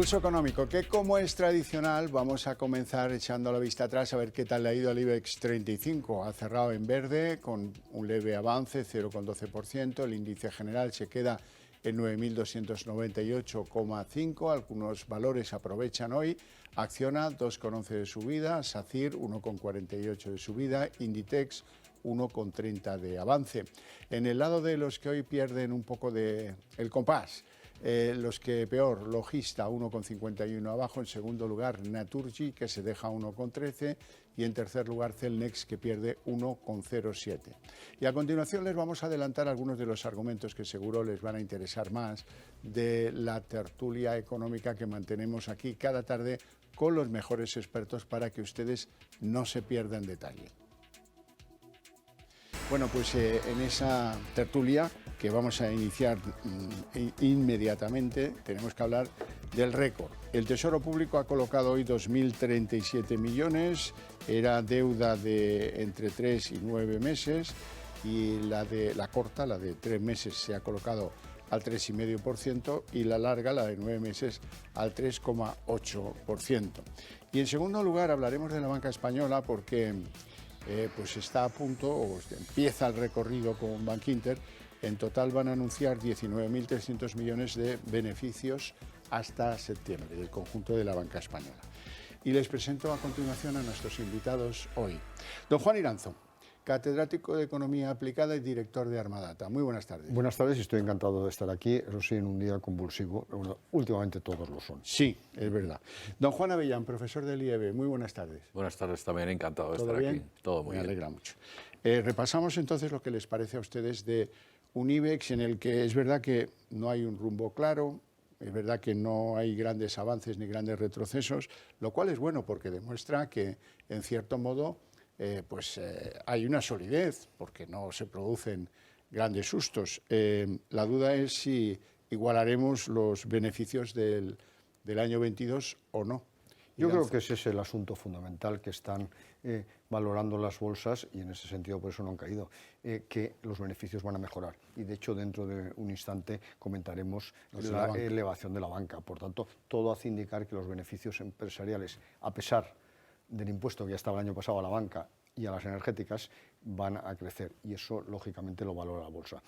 Pulso económico, que como es tradicional, vamos a comenzar echando la vista atrás a ver qué tal le ha ido al IBEX 35. Ha cerrado en verde con un leve avance, 0,12%. El índice general se queda en 9.298,5. Algunos valores aprovechan hoy. Acciona 2,11 de subida, SACIR 1,48 de subida, Inditex 1,30 de avance. En el lado de los que hoy pierden un poco el compás, los que peor, Logista 1,51 abajo, en segundo lugar Naturgy, que se deja 1,13, y en tercer lugar Celnex, que pierde 1,07. Y a continuación les vamos a adelantar algunos de los argumentos que seguro les van a interesar más de la tertulia económica que mantenemos aquí cada tarde con los mejores expertos para que ustedes no se pierdan detalle. Bueno, pues en esa tertulia que vamos a iniciar inmediatamente, tenemos que hablar del récord. El Tesoro Público ha colocado hoy 2.037 millones, era deuda de entre 3 y 9 meses, y la corta, la de 3 meses, se ha colocado al 3,5% y la larga, la de 9 meses, al 3,8%. Y en segundo lugar hablaremos de la banca española porque pues está a punto, o empieza el recorrido con Bankinter. En total van a anunciar 19.300 millones de beneficios hasta septiembre del conjunto de la banca española. Y les presento a continuación a nuestros invitados hoy. Don Juan Iranzo, catedrático de Economía Aplicada y director de Armadata. Muy buenas tardes. Buenas tardes y estoy encantado de estar aquí, eso sí, en un día convulsivo. Bueno, últimamente todos lo son. Sí, es verdad. Don Juan Avellán, profesor del IEB, muy buenas tardes. Buenas tardes también, encantado de ¿Todo estar bien? aquí. Todo muy bien. Me alegra mucho. Repasamos entonces lo que les parece a ustedes de un IBEX en el que es verdad que no hay un rumbo claro, es verdad que no hay grandes avances ni grandes retrocesos, lo cual es bueno porque demuestra que, en cierto modo, hay una solidez, porque no se producen grandes sustos. La duda es si igualaremos los beneficios del año 22 o no. Yo creo que ese es el asunto fundamental que están valorando las bolsas, y en ese sentido por eso no han caído, que los beneficios van a mejorar. Y de hecho dentro de un instante comentaremos la elevación de la banca. Por tanto, todo hace indicar que los beneficios empresariales, a pesar del impuesto que ya estaba el año pasado a la banca y a las energéticas, van a crecer, y eso lógicamente lo valora la bolsa.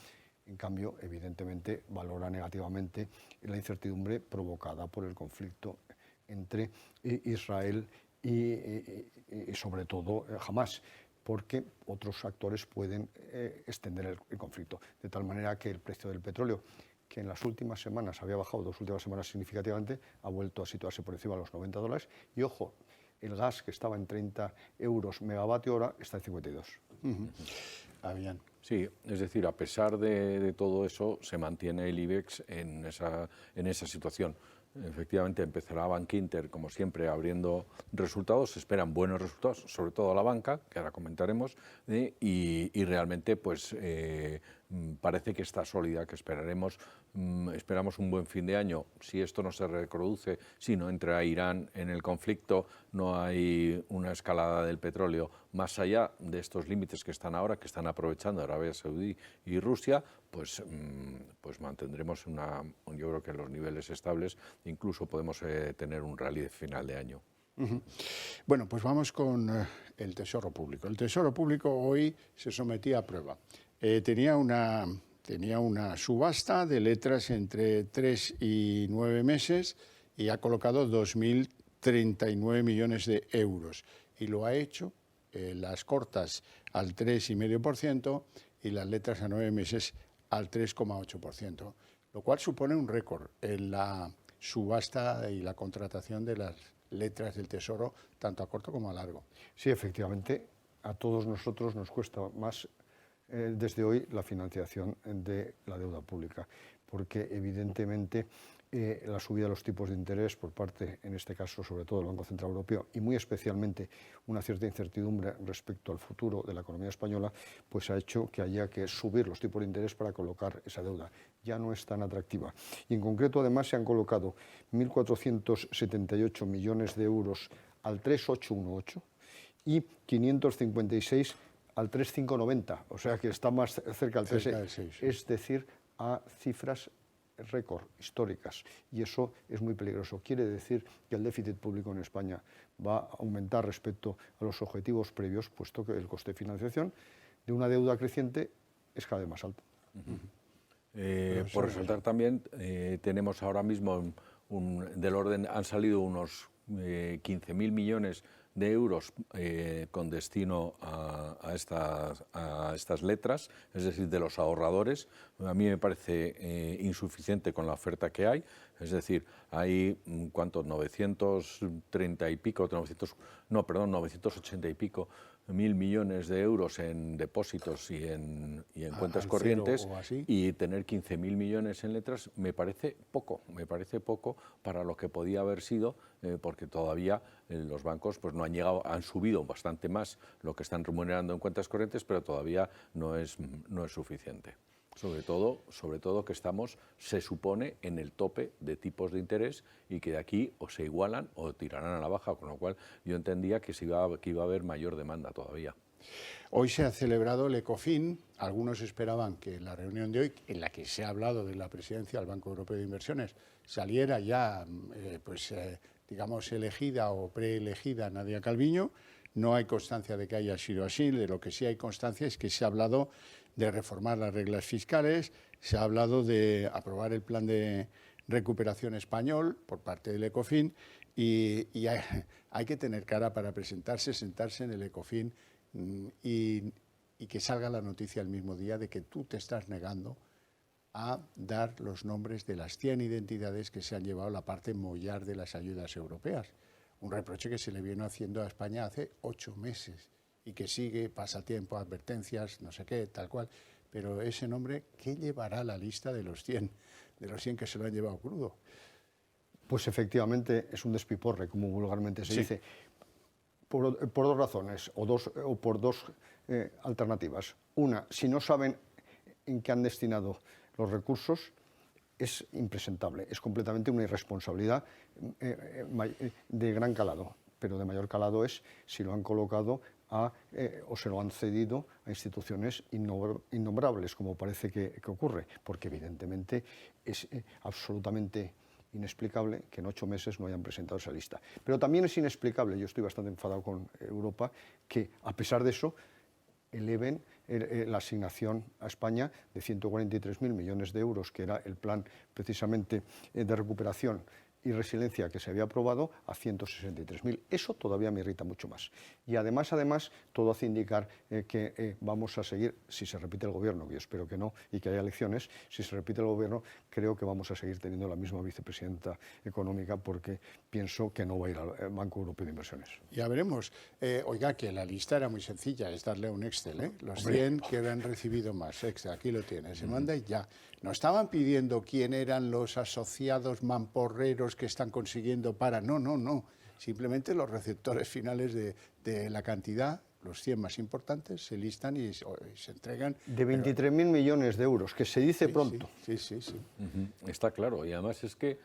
En cambio, evidentemente, valora negativamente la incertidumbre provocada por el conflicto entre Israel y sobre todo Hamás, porque otros actores pueden extender el conflicto, de tal manera que el precio del petróleo, que en las últimas semanas había bajado, 2 últimas semanas significativamente, ha vuelto a situarse por encima de los $90, y ojo, el gas, que estaba en 30 euros megavatio hora, está en 52. Bien. Sí, es decir, a pesar de todo eso, se mantiene el IBEX en esa situación. Efectivamente, empezará Bankinter, como siempre, abriendo resultados. Se esperan buenos resultados, sobre todo a la banca, que ahora comentaremos, y realmente pues parece que está sólida, que esperamos un buen fin de año. Si esto no se reproduce, si no entra Irán en el conflicto, no hay una escalada del petróleo más allá de estos límites que están ahora, que están aprovechando Arabia Saudí y Rusia, pues mantendremos yo creo que los niveles estables, incluso podemos tener un rally de final de año. Bueno, pues vamos con el Tesoro Público. El Tesoro Público hoy se sometía a prueba. Tenía una subasta de letras entre 3 y 9 meses y ha colocado 2.039 millones de euros. Y lo ha hecho las cortas al 3,5% y las letras a 9 meses al 3,8%, lo cual supone un récord en la subasta y la contratación de las letras del Tesoro, tanto a corto como a largo. Sí, efectivamente, a todos nosotros nos cuesta más desde hoy la financiación de la deuda pública, porque evidentemente la subida de los tipos de interés por parte, en este caso, sobre todo del Banco Central Europeo, y muy especialmente una cierta incertidumbre respecto al futuro de la economía española, pues ha hecho que haya que subir los tipos de interés para colocar esa deuda. Ya no es tan atractiva. Y en concreto, además, se han colocado 1.478 millones de euros al 3,818 y 556 al 3,590, o sea que está más cerca del 3, es decir, a cifras récord históricas, y eso es muy peligroso. Quiere decir que el déficit público en España va a aumentar respecto a los objetivos previos, puesto que el coste de financiación de una deuda creciente es cada vez más alto. Por resaltar también, tenemos ahora mismo del orden, han salido unos 15.000 millones de euros con destino a estas letras, es decir, de los ahorradores. A mí me parece insuficiente con la oferta que hay, es decir, hay, ¿cuántos? 930 y pico, 980 y pico mil millones de euros en depósitos y en cuentas corrientes, y tener 15.000 millones en letras me parece poco para lo que podía haber sido, porque todavía los bancos pues no han llegado, han subido bastante más lo que están remunerando en cuentas corrientes, pero todavía no es suficiente. Sobre todo que estamos, se supone, en el tope de tipos de interés y que de aquí o se igualan o tirarán a la baja, con lo cual yo entendía que iba a haber mayor demanda todavía. Hoy se ha celebrado el Ecofin. Algunos esperaban que en la reunión de hoy, en la que se ha hablado de la presidencia del Banco Europeo de Inversiones, saliera ya, digamos, elegida o preelegida Nadia Calviño. No hay constancia de que haya sido así. De lo que sí hay constancia es que se ha hablado de reformar las reglas fiscales, se ha hablado de aprobar el plan de recuperación español por parte del Ecofin, y hay que tener cara para presentarse, sentarse en el Ecofin y que salga la noticia el mismo día de que tú te estás negando a dar los nombres de las 100 identidades que se han llevado la parte mollar de las ayudas europeas. Un reproche que se le vino haciendo a España hace 8 meses y que sigue, pasatiempo, advertencias, no sé qué, tal cual. Pero ese nombre, ¿qué llevará la lista de los 100 que se lo han llevado crudo? Pues efectivamente es un despiporre, como vulgarmente se dice, por dos razones, o por dos alternativas. Una, si no saben en qué han destinado los recursos, es impresentable, es completamente una irresponsabilidad de gran calado, pero de mayor calado es si lo han colocado o se lo han cedido a instituciones innombrables, como parece que ocurre, porque evidentemente es absolutamente inexplicable que en 8 meses no hayan presentado esa lista. Pero también es inexplicable, yo estoy bastante enfadado con Europa, que a pesar de eso eleven la asignación a España de 143.000 millones de euros, que era el plan precisamente de recuperación y resiliencia que se había aprobado, a 163.000. Eso todavía me irrita mucho más. Y además, todo hace indicar que vamos a seguir, si se repite el gobierno, que yo espero que no, y que haya elecciones, si se repite el gobierno, creo que vamos a seguir teniendo la misma vicepresidenta económica, porque pienso que no va a ir al Banco Europeo de Inversiones. Ya veremos. Oiga, que la lista era muy sencilla, es darle un Excel, ¿eh? Los 100 que han recibido más, Excel, aquí lo tiene, se manda y ya. No estaban pidiendo quién eran los asociados mamporreros que están consiguiendo para... No. Simplemente los receptores finales de la cantidad, los 100 más importantes, se listan y se entregan. De 23.000 millones de euros, que se dice pronto. Sí. Está claro, y además es que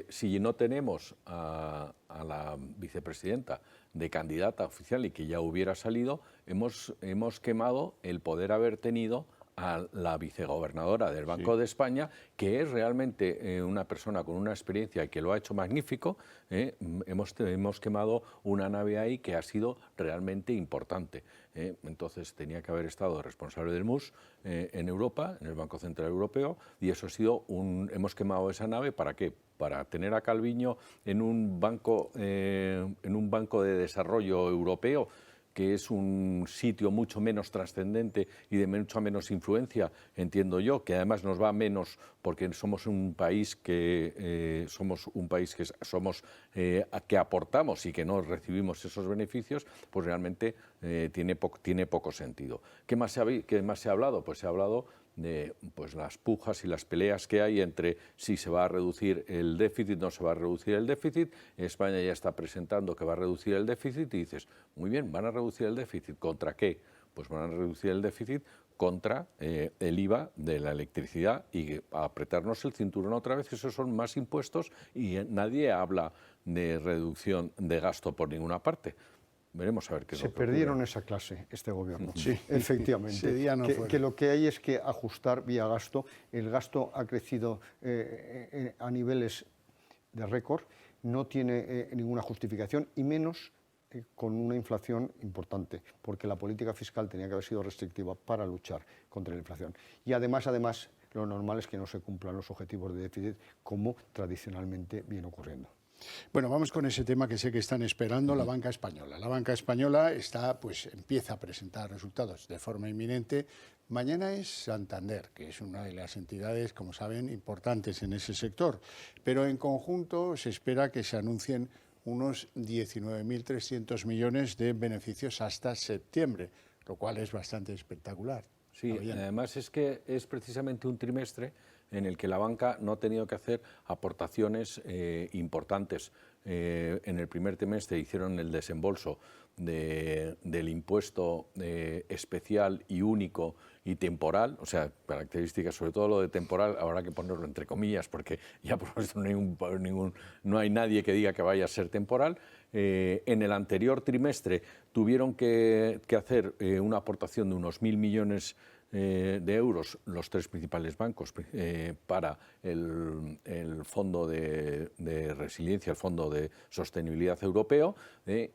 si no tenemos a la vicepresidenta de candidata oficial y que ya hubiera salido, hemos quemado el poder haber tenido a la vicegobernadora del Banco de España, que es realmente una persona con una experiencia y que lo ha hecho magnífico. Hemos quemado una nave ahí que ha sido realmente importante. Entonces tenía que haber estado responsable del MUS en Europa, en el Banco Central Europeo, y eso ha sido hemos quemado esa nave. ¿Para qué? Para tener a Calviño en un banco de desarrollo europeo, que es un sitio mucho menos trascendente y de mucha menos influencia, entiendo yo, que además nos va menos porque somos un país que que aportamos y que no recibimos esos beneficios, pues realmente tiene poco sentido. ¿Qué más se ha hablado? Pues se ha hablado de las pujas y las peleas que hay entre si se va a reducir el déficit, no se va a reducir el déficit. España ya está presentando que va a reducir el déficit y dices, muy bien, ¿van a reducir el déficit? ¿Contra qué? Pues van a reducir el déficit contra el IVA de la electricidad y apretarnos el cinturón otra vez. Esos son más impuestos y nadie habla de reducción de gasto por ninguna parte. veremos a ver qué es Se lo que perdieron ocurre. esa clase, este gobierno. Sí. Efectivamente. Ese día no fue. Que lo que hay es que ajustar vía gasto. El gasto ha crecido a niveles de récord, no tiene ninguna justificación y menos con una inflación importante, porque la política fiscal tenía que haber sido restrictiva para luchar contra la inflación. Y además, lo normal es que no se cumplan los objetivos de déficit como tradicionalmente viene ocurriendo. Bueno, vamos con ese tema que sé que están esperando, la banca española. La banca española empieza a presentar resultados de forma inminente. Mañana es Santander, que es una de las entidades, como saben, importantes en ese sector. Pero en conjunto se espera que se anuncien unos 19.300 millones de beneficios hasta septiembre, lo cual es bastante espectacular. Sí, además es que es precisamente un trimestre en el que la banca no ha tenido que hacer aportaciones importantes. En el primer trimestre hicieron el desembolso del impuesto especial y único y temporal, o sea, características, sobre todo lo de temporal, habrá que ponerlo entre comillas, porque ya por eso no hay nadie que diga que vaya a ser temporal. En el anterior trimestre tuvieron que hacer una aportación de unos 1.000 millones de euros los tres principales bancos para el Fondo de Resiliencia, el Fondo de Sostenibilidad Europeo,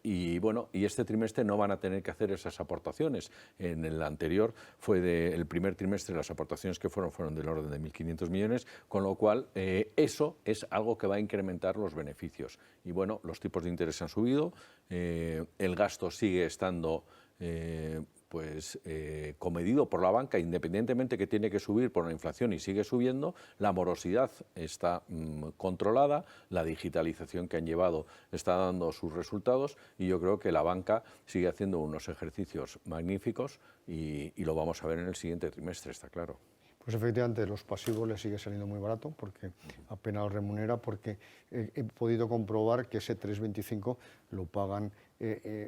y este trimestre no van a tener que hacer esas aportaciones. En el anterior el primer trimestre las aportaciones que fueron del orden de 1.500 millones, con lo cual eso es algo que va a incrementar los beneficios. Y bueno, los tipos de interés han subido, el gasto sigue estando comedido por la banca, independientemente que tiene que subir por la inflación y sigue subiendo, la morosidad está controlada, la digitalización que han llevado está dando sus resultados y yo creo que la banca sigue haciendo unos ejercicios magníficos y lo vamos a ver en el siguiente trimestre, está claro. Pues efectivamente los pasivos les sigue saliendo muy barato porque apenas los remunera, porque he podido comprobar que ese 3,25 lo pagan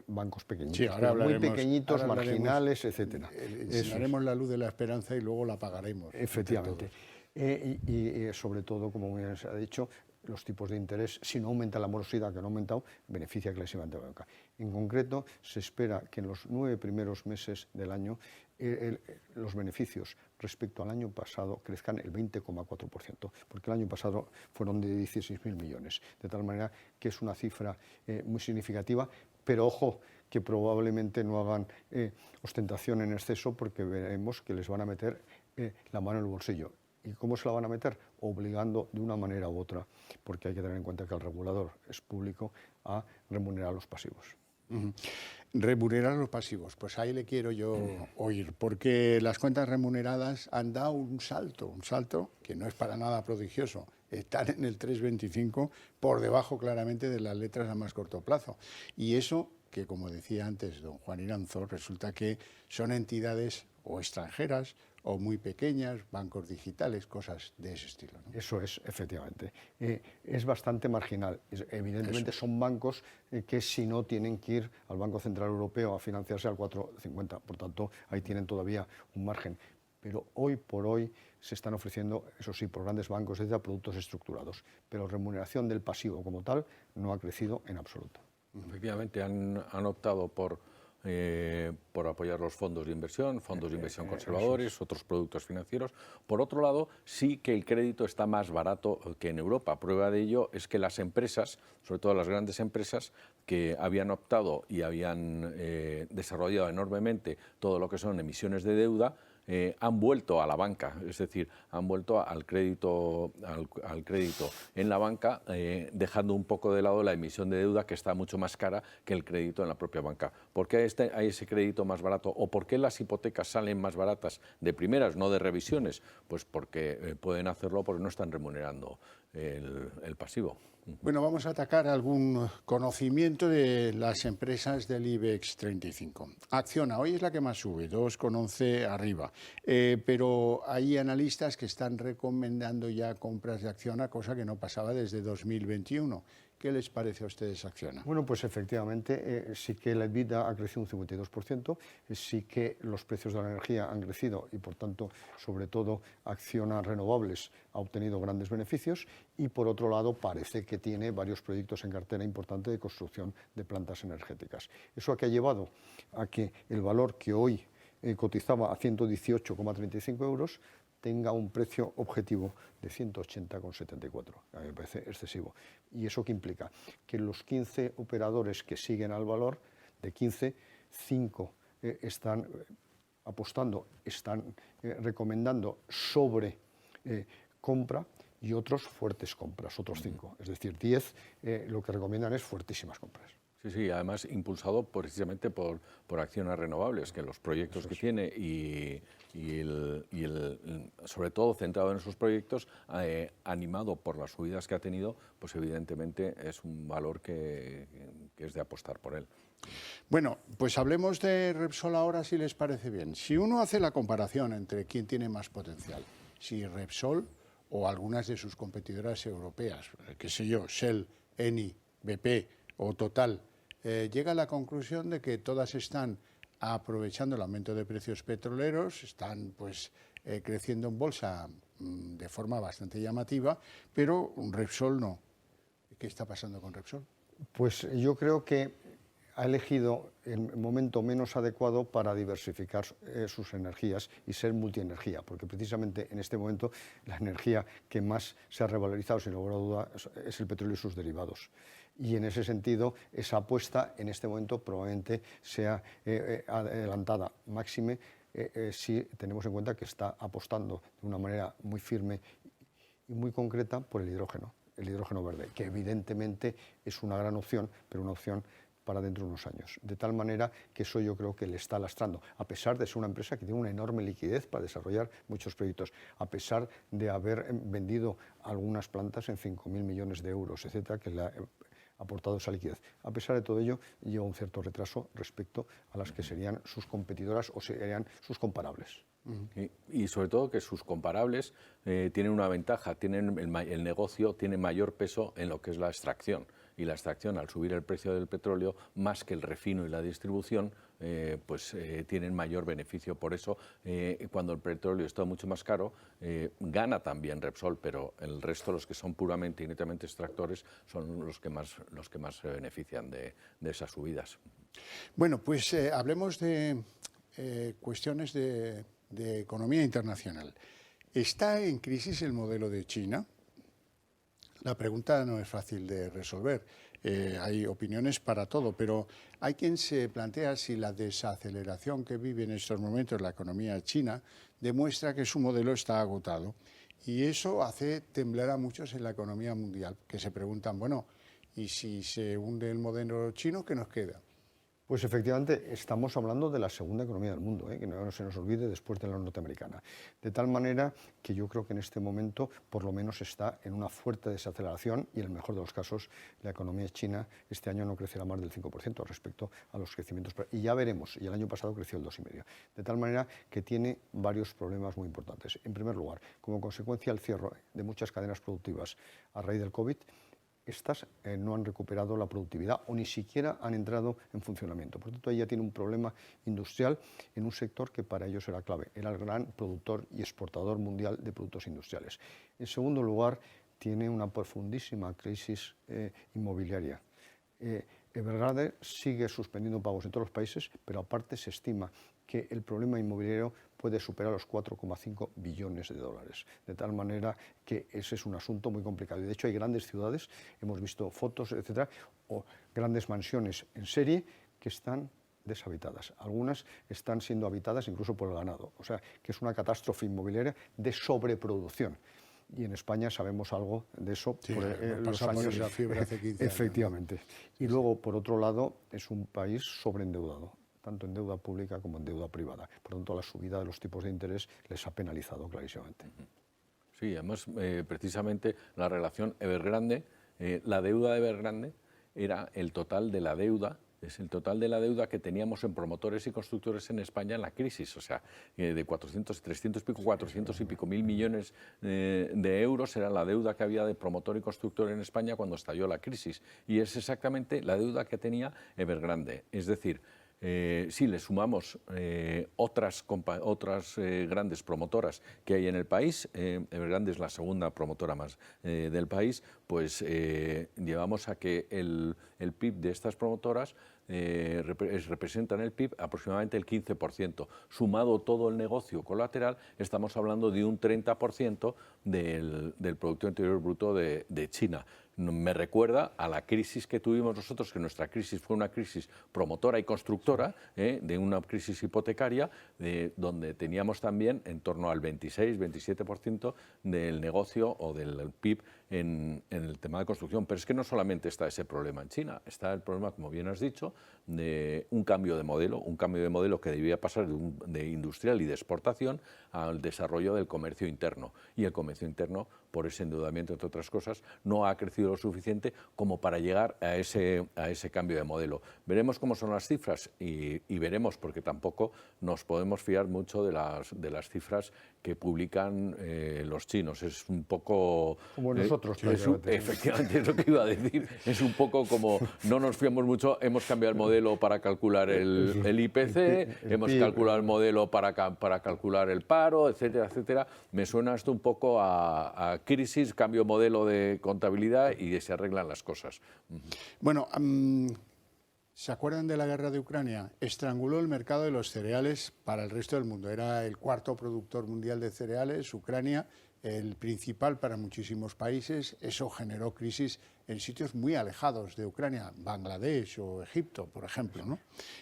bancos pequeñitos, sí, ahora muy pequeñitos, marginales, etcétera. Enseñaremos la luz de la esperanza y luego la pagaremos. Efectivamente. Y sobre todo, como bien se ha dicho, los tipos de interés, si no aumenta la morosidad, que no ha aumentado, beneficia clarísimamente a la banca. En concreto, se espera que en los 9 primeros meses del año los beneficios respecto al año pasado crezcan el 20,4%, porque el año pasado fueron de 16.000 millones, de tal manera que es una cifra muy significativa, pero ojo, que probablemente no hagan ostentación en exceso, porque veremos que les van a meter la mano en el bolsillo. ¿Y cómo se la van a meter? Obligando de una manera u otra, porque hay que tener en cuenta que el regulador es público, a remunerar los pasivos. Remunerar los pasivos, pues ahí le quiero yo oír, porque las cuentas remuneradas han dado un salto que no es para nada prodigioso. Están en el 3,25, por debajo claramente de las letras a más corto plazo. Y eso, que como decía antes don Juan Iranzo, resulta que son entidades o extranjeras o muy pequeñas, bancos digitales, cosas de ese estilo, ¿no? Eso es, efectivamente. Es bastante marginal. Evidentemente son bancos que si no tienen que ir al Banco Central Europeo a financiarse al 4,50. Por tanto, ahí tienen todavía un margen. Pero hoy por hoy se están ofreciendo, eso sí, por grandes bancos, productos estructurados. Pero remuneración del pasivo como tal no ha crecido en absoluto. Efectivamente, han optado por apoyar los fondos de inversión conservadores, otros productos financieros. Por otro lado, sí que el crédito está más barato que en Europa. Prueba de ello es que las empresas, sobre todo las grandes empresas, que habían optado y habían desarrollado enormemente todo lo que son emisiones de deuda, han vuelto a la banca, es decir, han vuelto al crédito en la banca, dejando un poco de lado la emisión de deuda, que está mucho más cara que el crédito en la propia banca. ¿Por qué hay ese crédito más barato o por qué las hipotecas salen más baratas de primeras, no de revisiones? Pues porque pueden hacerlo porque no están remunerando el pasivo. Bueno, vamos a atacar algún conocimiento de las empresas del IBEX 35. Acciona, hoy es la que más sube, 2,11 arriba, pero hay analistas que están recomendando ya compras de Acciona, cosa que no pasaba desde 2021. ¿Qué les parece a ustedes Acciona? Bueno, pues efectivamente sí que la EBITDA ha crecido un 52%, sí que los precios de la energía han crecido y por tanto, sobre todo, Acciona Renovables ha obtenido grandes beneficios y por otro lado parece que tiene varios proyectos en cartera importante de construcción de plantas energéticas. ¿Eso a qué ha llevado? A que el valor que hoy cotizaba a 118,35 euros tenga un precio objetivo de 180,74. A mí me parece excesivo. ¿Y eso qué implica? Que los 15 operadores que siguen al valor, de 15, 5 están apostando, están recomendando sobre compra y otros fuertes compras, otros 5. Es decir, 10 lo que recomiendan es fuertísimas compras. Sí, sí, además impulsado precisamente por Acciona Renovables, que los proyectos que tiene y sobre todo centrado en esos proyectos, animado por las subidas que ha tenido, pues evidentemente es un valor que es de apostar por él. Bueno, pues hablemos de Repsol ahora, si les parece bien. Si uno hace la comparación entre quién tiene más potencial, si Repsol o algunas de sus competidoras europeas, qué sé yo, Shell, Eni, BP o Total, llega a la conclusión de que todas están aprovechando el aumento de precios petroleros, están pues creciendo en bolsa de forma bastante llamativa, pero Repsol no. ¿Qué está pasando con Repsol? Pues yo creo que ha elegido el momento menos adecuado para diversificar sus energías y ser multienergía, porque precisamente en este momento la energía que más se ha revalorizado, sin lugar a duda, es el petróleo y sus derivados. Y en ese sentido, esa apuesta en este momento probablemente sea adelantada, máxime si tenemos en cuenta que está apostando de una manera muy firme y muy concreta por el hidrógeno verde, que evidentemente es una gran opción, pero una opción para dentro de unos años. De tal manera que eso yo creo que le está lastrando, a pesar de ser una empresa que tiene una enorme liquidez para desarrollar muchos proyectos, a pesar de haber vendido algunas plantas en 5.000 millones de euros, etcétera, que le ha aportado esa liquidez. A pesar de todo ello, lleva un cierto retraso respecto a las que serían sus competidoras o serían sus comparables. Y sobre todo que sus comparables tienen una ventaja, tienen el negocio tiene mayor peso en lo que es la extracción. Y la extracción, al subir el precio del petróleo, más que el refino y la distribución, tienen mayor beneficio. Por eso, cuando el petróleo está mucho más caro, gana también Repsol, pero el resto, los que son puramente y netamente extractores, son los que más se benefician de esas subidas. Bueno, pues hablemos de cuestiones de economía internacional. ¿Está en crisis el modelo de China? La pregunta no es fácil de resolver. Hay opiniones para todo, pero hay quien se plantea si la desaceleración que vive en estos momentos la economía china demuestra que su modelo está agotado. Y eso hace temblar a muchos en la economía mundial, que se preguntan, bueno, ¿y si se hunde el modelo chino, qué nos queda? Pues efectivamente estamos hablando de la segunda economía del mundo, que no se nos olvide, después de la norteamericana. De tal manera que yo creo que en este momento por lo menos está en una fuerte desaceleración y en el mejor de los casos la economía china este año no crecerá más del 5% respecto a los crecimientos. Y ya veremos, y el año pasado creció el 2,5%. De tal manera que tiene varios problemas muy importantes. En primer lugar, como consecuencia del cierre de muchas cadenas productivas a raíz del COVID, estas no han recuperado la productividad o ni siquiera han entrado en funcionamiento. Por tanto, ella tiene un problema industrial en un sector que para ellos era clave. Era el gran productor y exportador mundial de productos industriales. En segundo lugar, tiene una profundísima crisis inmobiliaria. Evergrande sigue suspendiendo pagos en todos los países, pero aparte se estima que el problema inmobiliario puede superar los 4,5 billones de dólares. De tal manera que ese es un asunto muy complicado. Y de hecho hay grandes ciudades, hemos visto fotos, etcétera, o grandes mansiones en serie que están deshabitadas. Algunas están siendo habitadas incluso por el ganado. O sea, que es una catástrofe inmobiliaria de sobreproducción. Y en España sabemos algo de eso sí, por los años. La fiebre hace 15 años. Efectivamente. Y luego, por otro lado, es un país sobreendeudado, tanto en deuda pública como en deuda privada. Por lo tanto, la subida de los tipos de interés les ha penalizado clarísimamente. Sí, además, precisamente la relación Evergrande, la deuda de Evergrande era el total de la deuda es el total de la deuda que teníamos en promotores y constructores en España en la crisis, o sea, de 300 y pico, 400 y pico mil millones de euros era la deuda que había de promotor y constructor en España cuando estalló la crisis, y es exactamente la deuda que tenía Evergrande, es decir, si le sumamos otras grandes promotoras que hay en el país, Evergrande es la segunda promotora más del país, pues llevamos a que el PIB de estas promotoras representan el PIB aproximadamente el 15%. Sumado todo el negocio colateral, estamos hablando de un 30% del Producto Interior Bruto de China. Me recuerda a la crisis que tuvimos nosotros, que nuestra crisis fue una crisis promotora y constructora, de una crisis hipotecaria, donde teníamos también en torno al 26-27% del negocio o del PIB en el tema de construcción. Pero es que no solamente está ese problema en China, está el problema, como bien has dicho, de un cambio de modelo que debía pasar de industrial y de exportación al desarrollo del comercio interno. Y el comercio interno, por ese endeudamiento, entre otras cosas, no ha crecido lo suficiente como para llegar a ese cambio de modelo. Veremos cómo son las cifras y veremos, porque tampoco nos podemos fiar mucho de las cifras que publican los chinos. Es un poco... Como nosotros. Efectivamente, es lo que iba a decir. Es un poco como no nos fiamos mucho, hemos cambiado el modelo para calcular el IPC, hemos calculado el modelo para calcular el paro, etcétera, etcétera. Me suena esto un poco a crisis, cambio modelo de contabilidad y se arreglan las cosas. Bueno, ¿se acuerdan de la guerra de Ucrania? Estranguló el mercado de los cereales para el resto del mundo. Era el cuarto productor mundial de cereales, Ucrania, el principal para muchísimos países. Eso generó crisis en sitios muy alejados de Ucrania, Bangladesh o Egipto, por ejemplo, ¿no?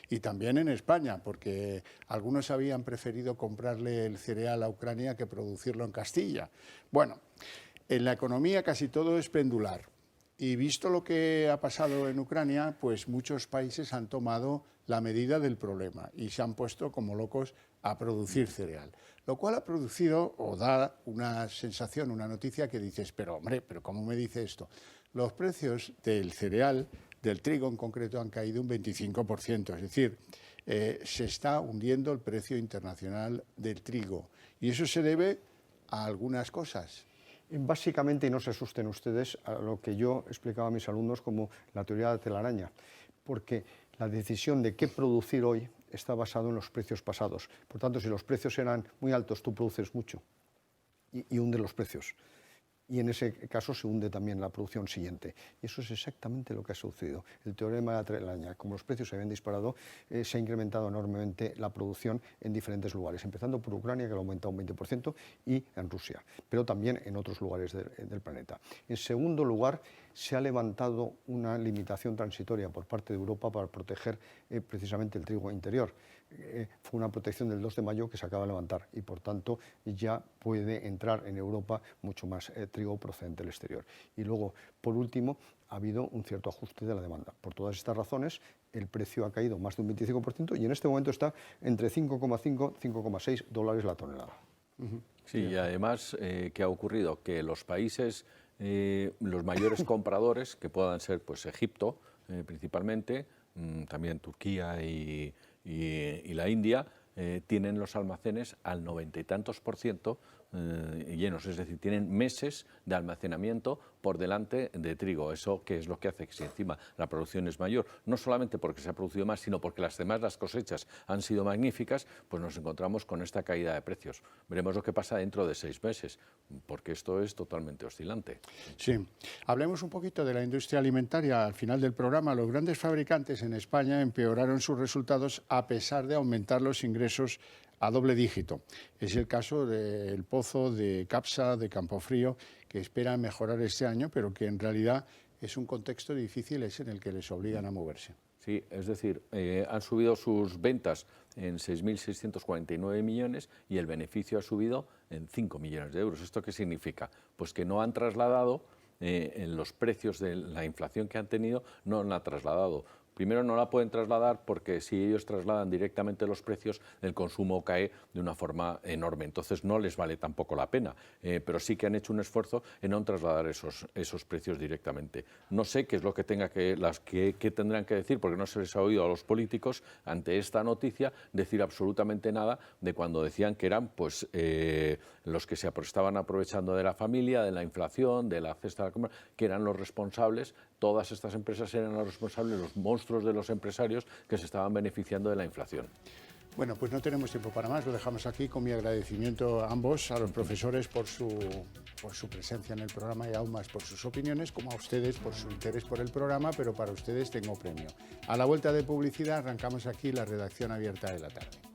Y también en España, porque algunos habían preferido comprarle el cereal a Ucrania que producirlo en Castilla. Bueno, en la economía casi todo es pendular. Y visto lo que ha pasado en Ucrania, pues muchos países han tomado la medida del problema y se han puesto como locos a producir cereal. Lo cual ha producido o da una sensación, una noticia que dices, pero hombre, ¿pero cómo me dice esto? Los precios del cereal, del trigo en concreto, han caído un 25%. Es decir, se está hundiendo el precio internacional del trigo. Y eso se debe a algunas cosas. Básicamente, y no se asusten ustedes, a lo que yo explicaba a mis alumnos como la teoría de la telaraña, porque la decisión de qué producir hoy está basado en los precios pasados. Por tanto, si los precios eran muy altos, tú produces mucho y hunde los precios. Y en ese caso se hunde también la producción siguiente. Y eso es exactamente lo que ha sucedido. El teorema de la telaraña, como los precios se habían disparado, se ha incrementado enormemente la producción en diferentes lugares, empezando por Ucrania, que ha aumentado un 20%, y en Rusia, pero también en otros lugares del planeta. En segundo lugar, se ha levantado una limitación transitoria por parte de Europa para proteger precisamente el trigo interior. Fue una protección del 2 de mayo que se acaba de levantar y, por tanto, ya puede entrar en Europa mucho más trigo procedente del exterior. Y luego, por último, ha habido un cierto ajuste de la demanda. Por todas estas razones, el precio ha caído más de un 25% y en este momento está entre 5,5 y 5,6 dólares la tonelada. Sí, y además, ¿qué ha ocurrido? Que los países, los mayores compradores, que puedan ser pues Egipto principalmente, también Turquía y la India, tienen los almacenes al 90 y tantos % llenos, es decir, tienen meses de almacenamiento por delante de trigo. Eso que es lo que hace que si encima la producción es mayor, no solamente porque se ha producido más, sino porque las cosechas han sido magníficas, pues nos encontramos con esta caída de precios. Veremos lo que pasa dentro de 6 meses, porque esto es totalmente oscilante. Sí, hablemos un poquito de la industria alimentaria. Al final del programa, los grandes fabricantes en España empeoraron sus resultados a pesar de aumentar los ingresos a doble dígito. Es el caso del Pozo, de Capsa, de Campofrío, que esperan mejorar este año, pero que en realidad es un contexto difícil, es en el que les obligan a moverse. Sí, es decir, han subido sus ventas en 6.649 millones y el beneficio ha subido en 5 millones de euros. ¿Esto qué significa? Pues que no han trasladado en los precios de la inflación que han tenido, no han trasladado Primero, no la pueden trasladar porque si ellos trasladan directamente los precios, el consumo cae de una forma enorme. Entonces no les vale tampoco la pena, pero sí que han hecho un esfuerzo en no trasladar esos precios directamente. No sé qué es lo que que tendrán que decir, porque no se les ha oído a los políticos ante esta noticia decir absolutamente nada de cuando decían que eran pues los que se estaban aprovechando de la familia, de la inflación, de la cesta de la compra, que eran los responsables. Todas estas empresas eran los responsables, los monstruos de los empresarios que se estaban beneficiando de la inflación. Bueno, pues no tenemos tiempo para más, lo dejamos aquí con mi agradecimiento a ambos, a los profesores por su presencia en el programa y aún más por sus opiniones, como a ustedes por su interés por el programa, pero para ustedes tengo premio. A la vuelta de publicidad arrancamos aquí la redacción abierta de la tarde.